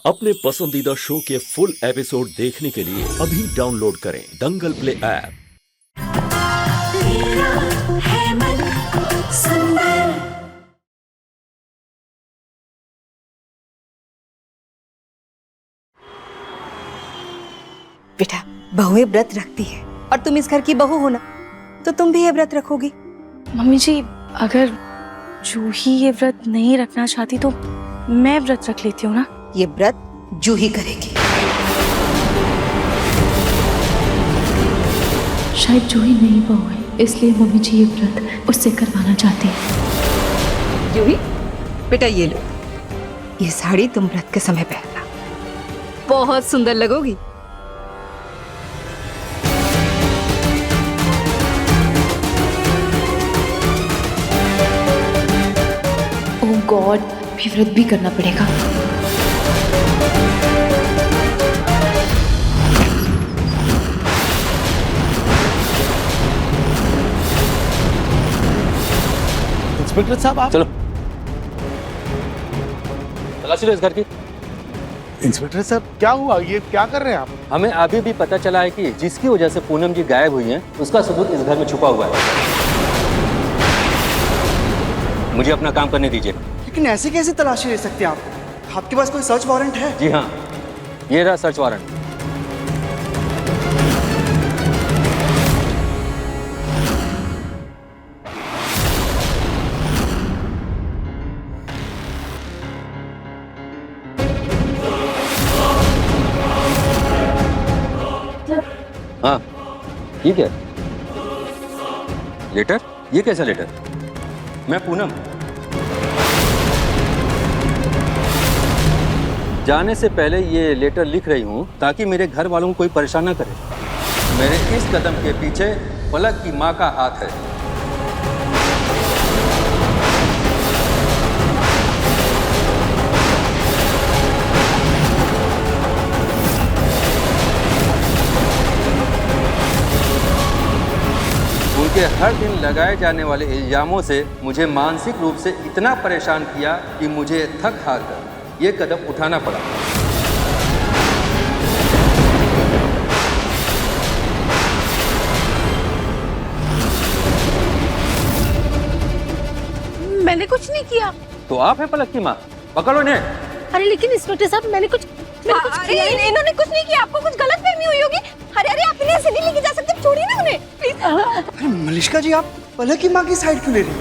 अपने पसंदीदा शो के फुल एपिसोड देखने के लिए अभी डाउनलोड करें दंगल प्ले ऐप। बेटा, बहुएं व्रत रखती है और तुम इस घर की बहू हो ना, तो तुम भी ये व्रत रखोगी। मम्मी जी, अगर जूही ये व्रत नहीं रखना चाहती तो मैं व्रत रख लेती हूँ ना। ये व्रत जूही करेगी। शायद जूही नहीं बहू है, इसलिए मम्मी जी ये व्रत उससे करवाना चाहती है। जूही, बेटा ये लो, ये साड़ी तुम व्रत के समय पहनना, बहुत सुंदर लगोगी। ओह गॉड, भी व्रत भी करना पड़ेगा। इंस्पेक्टर साहब, आप चलो तलाशी लो इस घर की। इंस्पेक्टर साहब, क्या हुआ? ये क्या कर रहे हैं आप? हमें अभी भी पता चला है कि जिसकी वजह से पूनम जी गायब हुई हैं, उसका सबूत इस घर में छुपा हुआ है। मुझे अपना काम करने दीजिए। लेकिन ऐसे कैसे तलाशी ले सकते हैं आप? आपके पास कोई सर्च वारंट है? जी हाँ, ये रहा सर्च वारंट। हाँ, ये क्या? लेटर? ये कैसा लेटर? मैं पूनम जाने से पहले ये लेटर लिख रही हूँ ताकि मेरे घर वालों को कोई परेशान ना करे। मेरे इस कदम के पीछे पलक की माँ का हाथ है। उनके हर दिन लगाए जाने वाले इल्जामों से मुझे मानसिक रूप से इतना परेशान किया कि मुझे थक हार कर ये कदम उठाना पड़ा। मैंने कुछ नहीं किया। तो आप हैं पलक की माँ, पकड़ो इन्हें। अरे लेकिन इंस्पेक्टर साहब, मैंने कुछ किया ही नहीं। इन्होंने कुछ नहीं किया, आपको कुछ गलतफहमी हुई होगी। अरे आप इन्हें ऐसे नहीं लेके जा सकते, छोड़िए ना उन्हें प्लीज। अरे मलिष्का जी, आप पलक की माँ की साइड क्यों ले रही हैं?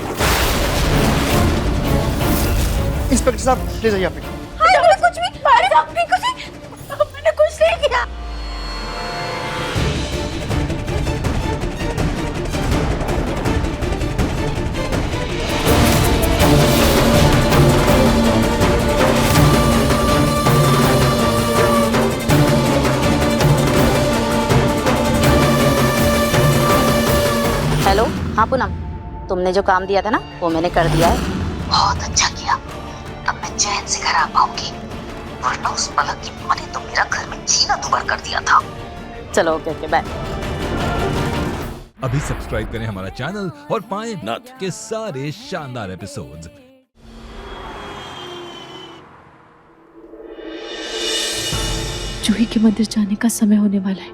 इंस्पेक्टर साहब, ले जाइए आप। मैंने कुछ भी मैंने कुछ नहीं किया। हेलो, हाँ पूनम, तुमने जो काम दिया था ना वो मैंने कर दिया है। बहुत अच्छा किया, अब मैं चैन से घर आ पाऊंगी, वरना उस पलक की माँ ने तो मेरा घर में जीना दुभर कर दिया था। चलो ओके ओके बाय। अभी सब्सक्राइब करें हमारा चैनल और पाएं नथ के सारे शानदार एपिसोड्स। जूही के मंदिर जाने का समय होने वाला है।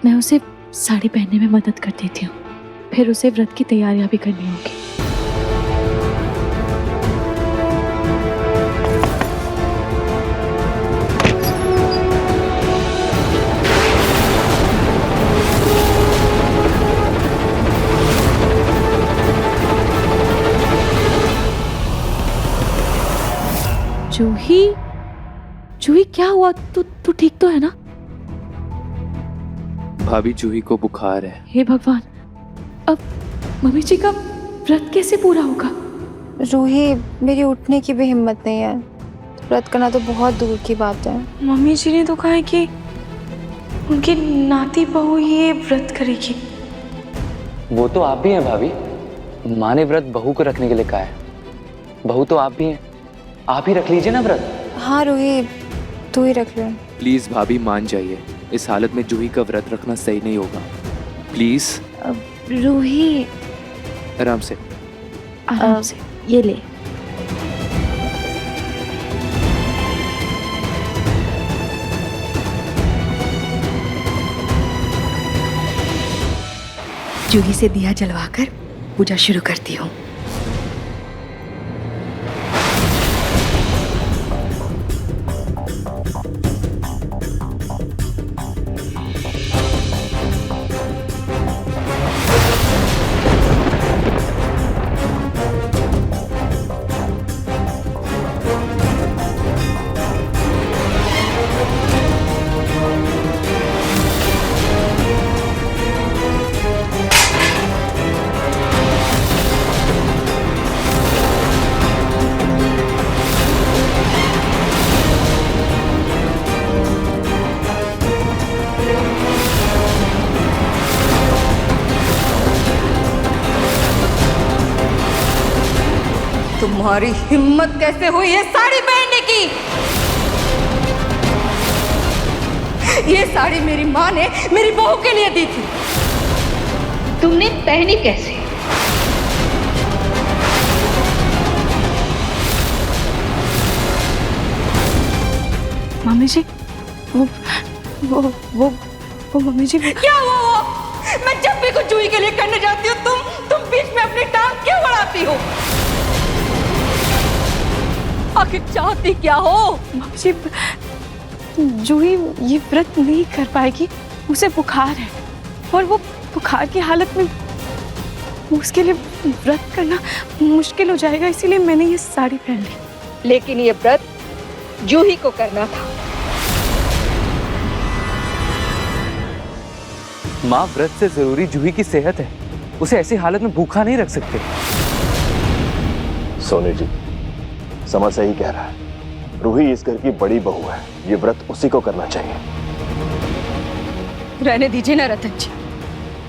मैं उसे साड़ी पहनने में मदद कर देती हूँ, फिर उसे व्रत की तैयारियां भी करनी होगी। जूही, जूही क्या हुआ? तू ठीक तो है ना? भाभी, जूही को बुखार है। हे भगवान, अब मम्मी जी का व्रत कैसे पूरा होगा? जूही, मेरी उठने की भी हिम्मत नहीं है, व्रत करना तो बहुत दूर की बात है। मम्मी जी ने तो कहा है कि उनकी नाती बहू ये व्रत करेगी। वो तो आप भी हैं भाभी, माँ ने व्रत बहू को रखने के लिए कहा है। बहू तो आप भी हैं, आप ही रख लीजिए ना व्रत। हाँ रूही, तू ही रख ले। प्लीज भाभी मान जाइए, इस हालत में जूही का व्रत रखना सही नहीं होगा। प्लीज। रूही, आराम से। आराम से। ये ले। जूही से दिया जलवाकर पूजा शुरू करती हूँ। तुम्हारी हिम्मत कैसे हुई ये साड़ी पहनने की? ये साड़ी मेरी माँ ने मेरी बहू के लिए दी थी। तुमने पहनी कैसे? मम्मी जी वो मम्मी जी क्या वो? मैं जब भी कुछ जूही के लिए करने जाती हूँ तुम बीच में अपनी टांग क्यों बढ़ाती हो? आखिर चाहती क्या हो? मम्मी जी जूही ये व्रत नहीं कर पाएगी, उसे बुखार है और वो बुखार की हालत में उसके लिए व्रत करना मुश्किल हो जाएगा, इसीलिए मैंने ये साड़ी पहन ली। लेकिन ये व्रत जूही को करना था। माँ, व्रत से जरूरी जूही की सेहत है, उसे ऐसी हालत में भूखा नहीं रख सकते। सोनी जी समर सही कह रहा है, रूही इस घर की बड़ी बहू है, ये व्रत उसी को करना चाहिए। रहने दीजिए ना रतन जी,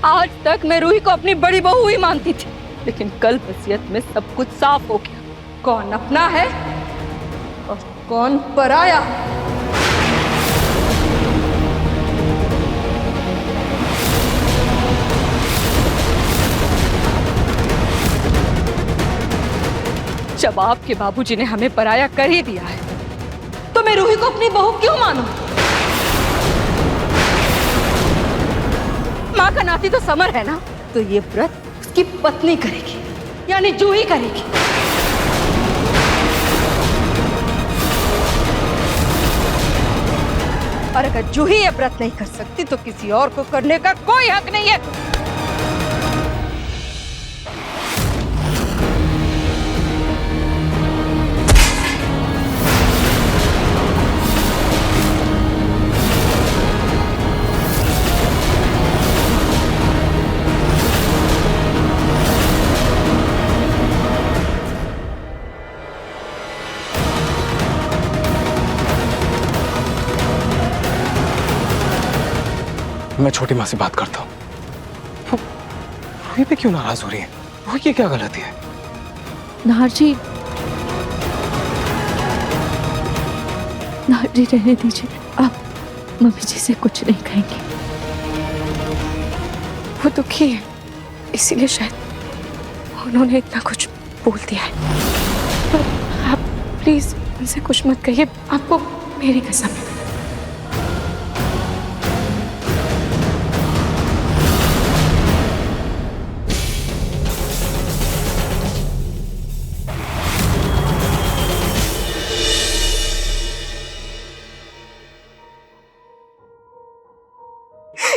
आज तक मैं रूही को अपनी बड़ी बहू ही मानती थी, लेकिन कल वसीयत में सब कुछ साफ हो गया, कौन अपना है और कौन पराया। जब आपके बाबूजी ने हमें पराया कर ही दिया है, तो मैं रूही को अपनी बहू क्यों मानूं? माँ का नाती तो समर है ना, तो ये व्रत उसकी पत्नी करेगी, यानी जूही करेगी। और अगर जूही ये व्रत नहीं कर सकती तो किसी और को करने का कोई हक नहीं है। मैं छोटी माँ से बात करता हूँ। वो रूही पे क्यों नाराज हो रही है? वो ये क्या गलती है? नाहर जी रहने दीजिए, आप मम्मी जी से कुछ नहीं कहेंगे। वो दुखी है, इसीलिए शायद उन्होंने इतना कुछ बोल दिया है। पर आप प्लीज उनसे कुछ मत कहिए, आपको मेरी कसम है।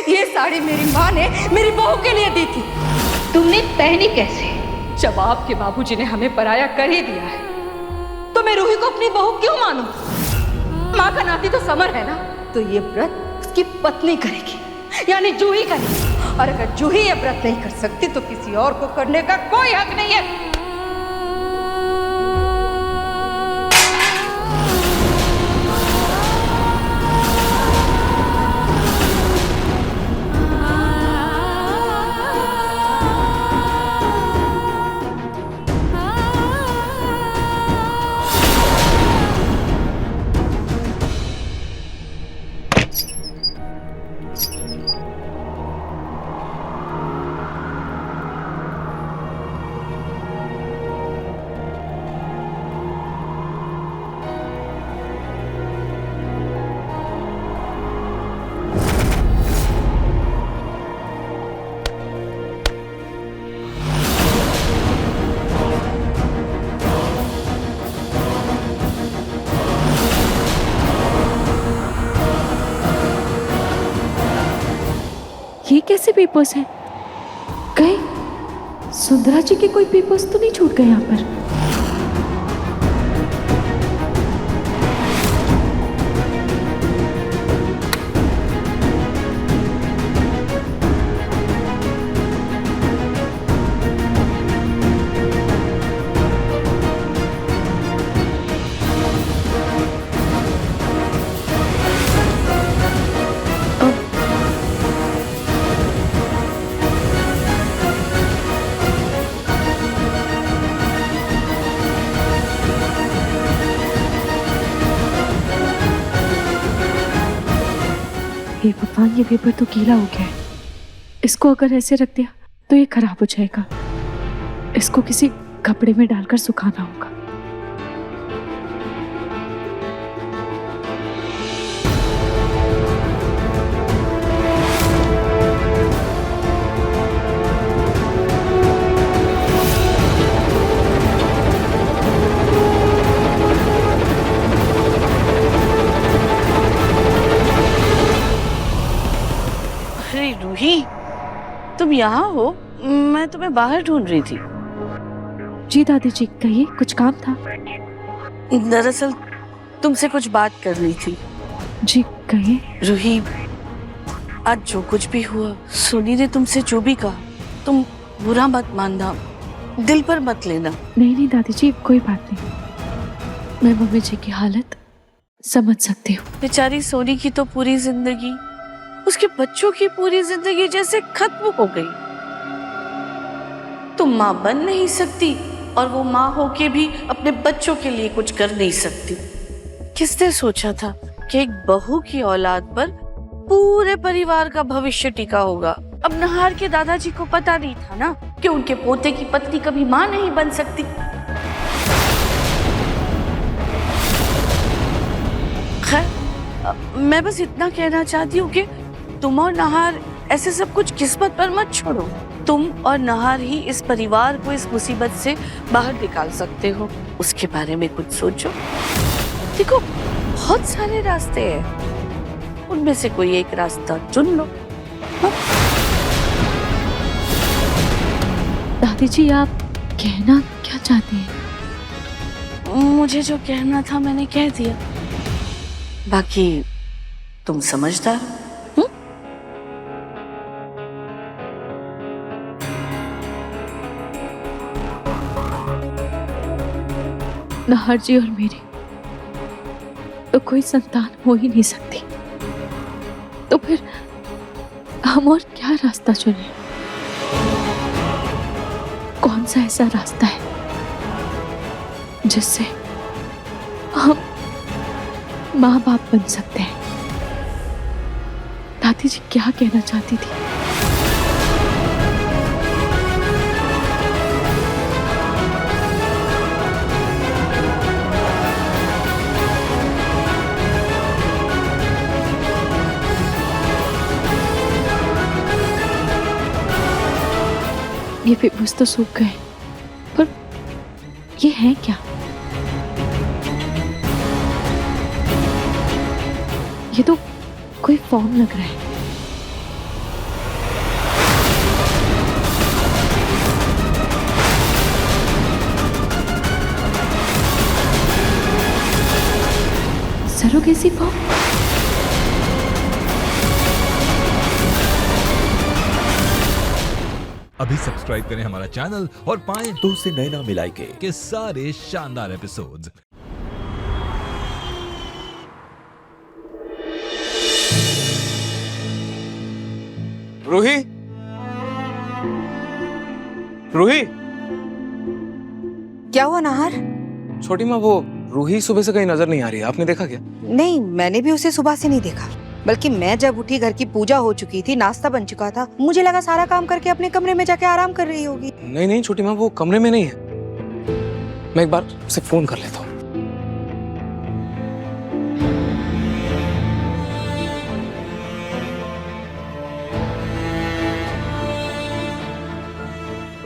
ये साड़ी मेरी माँ ने मेरी बहू के लिए दी थी। तुमने पहनी कैसे? जब आपके बाबूजी ने हमें पराया कर ही दिया है, तो मैं रूही को अपनी बहू क्यों मानूं? माँ का नाती तो समर है ना, तो ये व्रत उसकी पत्नी करेगी, यानी जूही करेगी। और अगर जूही ये व्रत नहीं कर सकती तो किसी और को करने का कोई हक नहीं है। ये कैसे पेपर्स हैं? कहीं सुंदरा जी के कोई पेपर्स तो नहीं छूट गए यहाँ पर? हे भगवान, ये पेपर तो गीला हो गया है। इसको अगर ऐसे रख दिया तो ये खराब हो जाएगा। इसको किसी कपड़े में डालकर सुखाना होगा। रूही, तुम यहाँ हो? मैं तुम्हें बाहर ढूंढ रही थी। जी दादी जी, कहिए, कुछ काम था? दरअसल तुमसे कुछ बात करनी थी। जी कहिए। रूही, आज जो कुछ भी हुआ, सोनी ने तुमसे जो भी कहा, तुम बुरा मत मानना, दिल पर मत लेना। नहीं नहीं दादी जी, कोई बात नहीं। मैं मम्मी जी की हालत समझ सकती हूँ। बेचारी सोनी की तो पूरी जिंदगी, उसके बच्चों की पूरी जिंदगी जैसे खत्म हो गई। तुम माँ बन नहीं सकती और वो माँ होके भी अपने बच्चों के लिए कुछ कर नहीं सकती। किसने सोचा था कि एक बहू की औलाद पर पूरे परिवार का भविष्य टिका होगा। अब नहार के दादाजी को पता नहीं था ना कि उनके पोते की पत्नी कभी माँ नहीं बन सकती। खैर, मैं बस इतना कहना चाहती हूँ कि तुम और नहार ऐसे सब कुछ किस्मत पर मत छोड़ो। तुम और नहार ही इस परिवार को इस मुसीबत से बाहर निकाल सकते हो। उसके बारे में कुछ सोचो। देखो, बहुत सारे रास्ते हैं, उनमें से कोई एक रास्ता चुन लो। दादी जी, आप कहना क्या चाहती हैं? मुझे जो कहना था मैंने कह दिया, बाकी तुम समझदार। नहार जी और मेरी तो कोई संतान हो ही नहीं सकती, तो फिर हम और क्या रास्ता चुने? कौन सा ऐसा रास्ता है जिससे हम माँ बाप बन सकते हैं? दादी जी क्या कहना चाहती थी? ये पेपर्स तो सूख गए, पर ये है क्या? ये तो कोई फॉर्म लग रहा है। Surrogacy form? अभी सब्सक्राइब करें हमारा चैनल और पाएं तो से नैना मिलाई के सारे शानदार एपिसोड्स। रूही, रूही, क्या हुआ नहार? छोटी माँ, वो रूही सुबह से कहीं नजर नहीं आ रही है, आपने देखा क्या? नहीं, मैंने भी उसे सुबह से नहीं देखा। बल्कि मैं जब उठी, घर की पूजा हो चुकी थी, नाश्ता बन चुका था, मुझे लगा सारा काम करके अपने कमरे में जाके आराम कर रही होगी। नहीं नहीं छोटी माँ, वो कमरे में नहीं है। मैं एक बार उसे फोन कर लेता हूँ।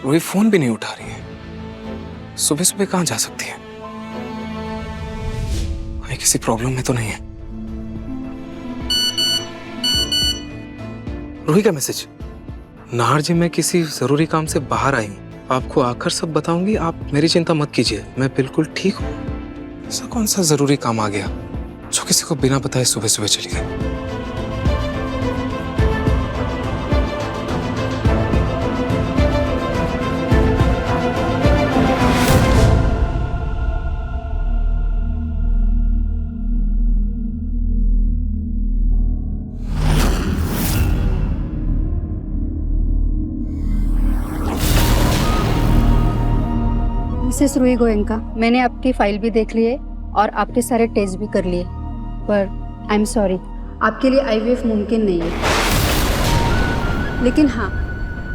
रूही फोन भी नहीं उठा रही है। सुबह सुबह कहाँ जा सकती है? कहीं किसी प्रॉब्लम में तो नहीं है? रूही का मैसेज। नाहर जी, मैं किसी जरूरी काम से बाहर आई हूँ, आपको आकर सब बताऊंगी। आप मेरी चिंता मत कीजिए, मैं बिल्कुल ठीक हूँ। ऐसा कौन सा जरूरी काम आ गया जो किसी को बिना बताए सुबह सुबह चली गई? मिसेस रूही गोयनका, मैंने आपकी फाइल भी देख ली है और आपके सारे टेस्ट भी कर लिए, पर आई एम सॉरी, आपके लिए आईवीएफ मुमकिन नहीं है। लेकिन हाँ,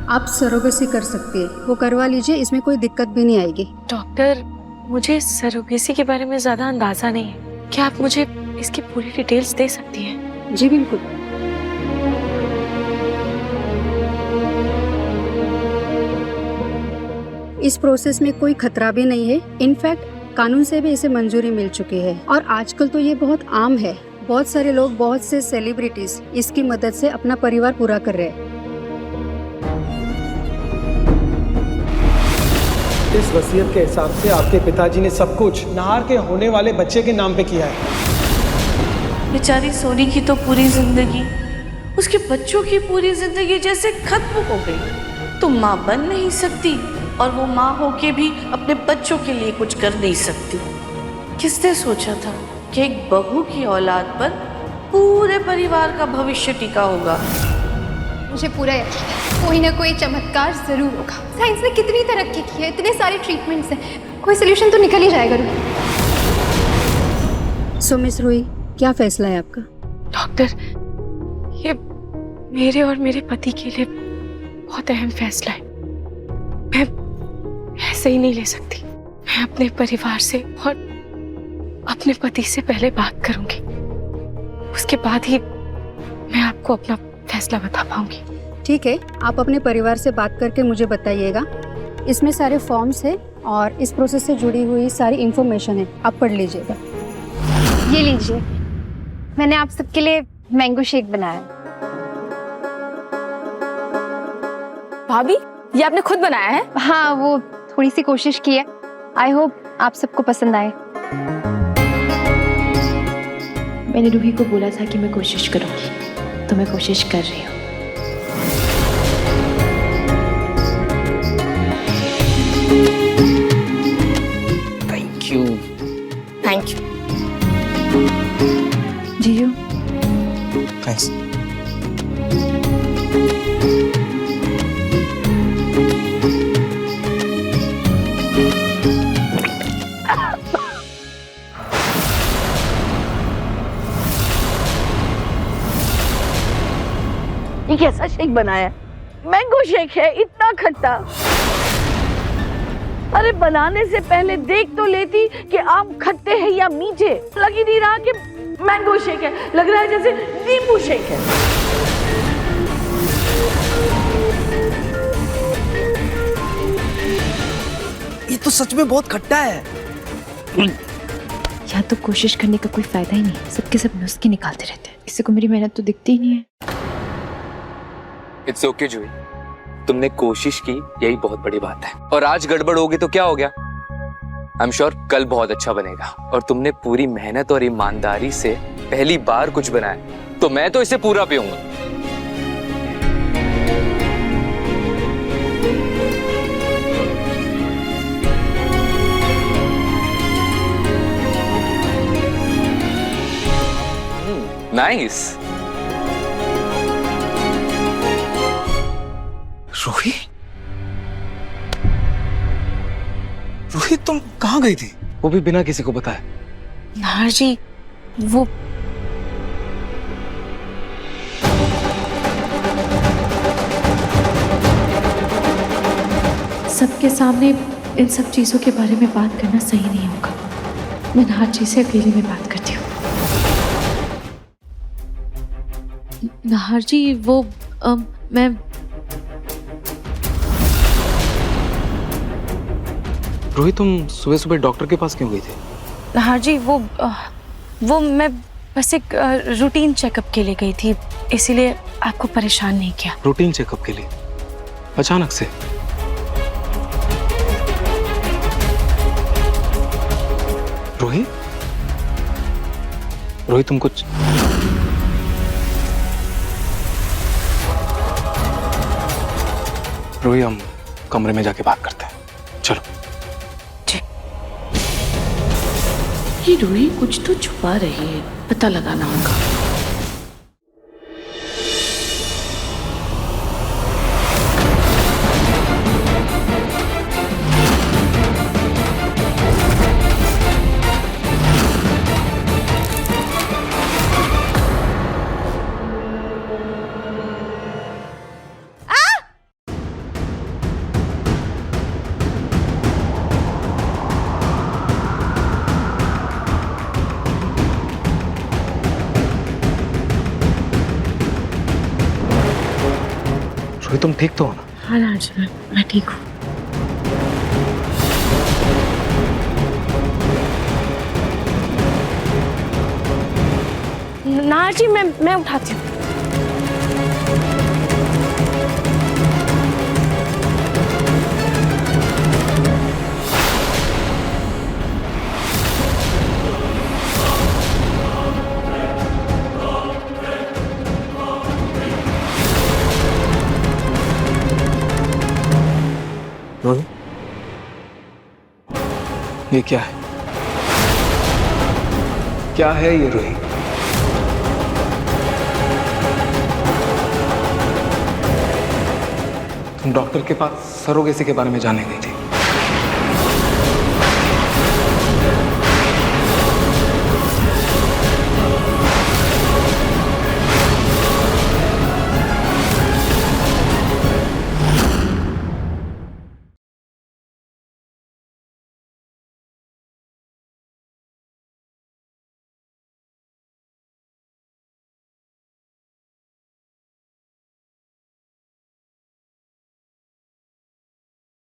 आप सरोगेसी कर सकती है, वो करवा लीजिए, इसमें कोई दिक्कत भी नहीं आएगी। डॉक्टर, मुझे सरोगेसी के बारे में ज़्यादा अंदाज़ा नहीं है, क्या आप मुझे इसकी पूरी डिटेल्स दे सकती हैं? जी बिल्कुल। इस प्रोसेस में कोई खतरा भी नहीं है, इनफैक्ट कानून से भी इसे मंजूरी मिल चुकी है और आजकल तो ये बहुत आम है। बहुत सारे लोग, बहुत से सेलिब्रिटीज इसकी मदद से अपना परिवार पूरा कर रहे हैं। इस वसीयत के हिसाब से आपके पिताजी ने सब कुछ नाहर के होने वाले बच्चे के नाम पे किया है। बेचारी सोनी की तो पूरी जिंदगी, उसके बच्चों की पूरी जिंदगी जैसे खत्म हो गई। तुम माँ बन नहीं सकती और वो माँ होके भी अपने बच्चों के लिए कुछ कर नहीं सकती। किसने सोचा था कि एक बहू की औलाद पर पूरे परिवार का भविष्य टिका होगा? मुझे पूरा यकीन है कोई ना कोई चमत्कार जरूर होगा। साइंस ने कितनी तरक्की की है, इतने सारे ट्रीटमेंट्स हैं, कोई सोल्यूशन तो निकल ही जाएगा। सो मिस रूही, क्या फैसला है आपका? डॉक्टर, ये मेरे और मेरे पति के लिए बहुत अहम फैसला है। मैं ऐसे ही नहीं ले सकती। मैं अपने परिवार से और अपने पति से पहले बात करूंगी, उसके बाद ही मैं आपको अपना फैसला बता पाऊंगी। ठीक है, आप अपने परिवार से बात करके मुझे बताइएगा। इसमें सारे फॉर्म्स हैं और इस प्रोसेस से जुड़ी हुई सारी इंफॉर्मेशन है, आप पढ़ लीजिएगा। ये लीजिए, मैंने आप सबके लिए मैंगो शेक बनाया। भाभी, ये आपने खुद बनाया है? हाँ, वो थोड़ी सी कोशिश की है। आई होप आप सबको पसंद आए। मैंने रूही को बोला था कि मैं कोशिश करूंगी, तो मैं कोशिश कर रही हूँ। Thank you. Thank you. जीजू, थैंक्स। ये कैसा शेक बनाया है? मैंगो शेक है, इतना खट्टा। अरे बनाने से पहले देख तो लेती कि आम खट्टे हैं या मीठे। लग ही नहीं रहा कि मैंगो शेक है, लग रहा है जैसे नींबू शेक है। ये तो सच में बहुत खट्टा है। यहाँ तो कोशिश करने का कोई फायदा ही नहीं, सबके सब नुस्खे निकालते रहते हैं, किसी को मेरी मेहनत तो दिखती ही नहीं है। इट्स ओके जूही, तुमने कोशिश की, यही बहुत बड़ी बात है। और आज गड़बड़ होगी तो क्या हो गया? आई एम श्योर कल बहुत अच्छा बनेगा। और तुमने पूरी मेहनत और ईमानदारी से पहली बार कुछ बनाया, तो मैं तो इसे पूरा पीऊंगा। नाइस। रूही, रूही तुम कहाँ गई थी? वो भी बिना किसी को बताए। नाहर जी, वो सबके सामने इन सब चीजों के बारे में बात करना सही नहीं होगा। मैं नाहर जी से अकेले में बात करती हूँ। नाहर जी, वो मैं रोहित, तुम सुबह सुबह डॉक्टर के पास क्यों गई थी? नाहर जी, वो मैं बस एक रूटीन चेकअप के लिए गई थी, इसीलिए आपको परेशान नहीं किया। रूटीन चेकअप के लिए? अचानक से। रोही, रोही तुम कुछ रोही, हम कमरे में जाके बात करते हैं, चलो। ये रूही कुछ तो छुपा रही है, पता लगाना होगा। रोही तुम ठीक तो हो ना? हाँ राज, मैं ठीक हूँ। नाहर जी, मैं उठाती हूँ। रोही, ये क्या है? क्या है ये रोही? तुम डॉक्टर के पास सरोगेसी के बारे में जानने गई थी।